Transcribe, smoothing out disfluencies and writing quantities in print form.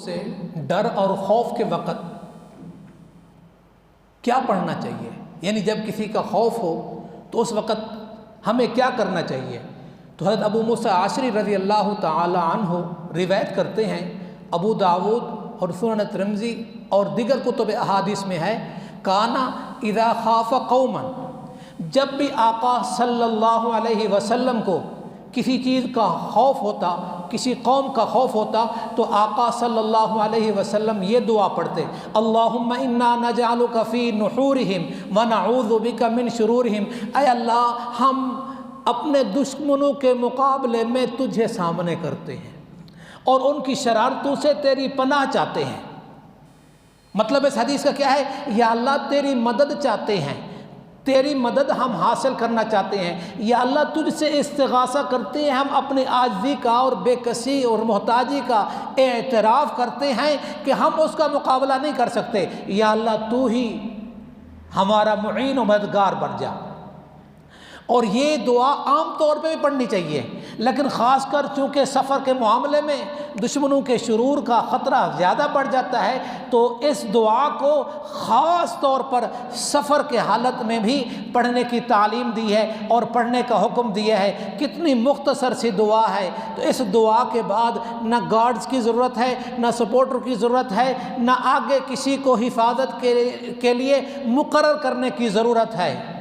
سے ڈر اور خوف کے وقت کیا پڑھنا چاہیے؟ یعنی جب کسی کا خوف ہو تو اس وقت ہمیں کیا کرنا چاہیے؟ تو حضرت ابو موسیٰ عاشری رضی اللہ تعالی عنہ روایت کرتے ہیں، ابو داود اور سنن ترمذی اور دیگر کتب احادیث میں ہے، کانا اذا خاف قوما، جب بھی آقا صلی اللہ علیہ وسلم کو کسی چیز کا خوف ہوتا، کسی قوم کا خوف ہوتا، تو آقا صلی اللہ علیہ وسلم یہ دعا پڑھتے، اللہم انا نجعلک فی نحورہم ونعوذ بک من شرورہم، اے اللہ ہم اپنے دشمنوں کے مقابلے میں تجھے سامنے کرتے ہیں اور ان کی شرارتوں سے تیری پناہ چاہتے ہیں۔ مطلب اس حدیث کا کیا ہے؟ یا اللہ تیری مدد چاہتے ہیں، تیری مدد ہم حاصل کرنا چاہتے ہیں، یا اللہ تجھ سے استغاثہ کرتے ہیں، ہم اپنی عاجزی کا اور بے کسی اور محتاجی کا اعتراف کرتے ہیں کہ ہم اس کا مقابلہ نہیں کر سکتے، یا اللہ تو ہی ہمارا معین و مددگار بن جا۔ اور یہ دعا عام طور پہ بھی پڑھنی چاہیے، لیکن خاص کر چونکہ سفر کے معاملے میں دشمنوں کے شرور کا خطرہ زیادہ بڑھ جاتا ہے، تو اس دعا کو خاص طور پر سفر کے حالت میں بھی پڑھنے کی تعلیم دی ہے اور پڑھنے کا حکم دیا ہے۔ کتنی مختصر سی دعا ہے، تو اس دعا کے بعد نہ گارڈز کی ضرورت ہے، نہ سپورٹر کی ضرورت ہے، نہ آگے کسی کو حفاظت کے لیے مقرر کرنے کی ضرورت ہے۔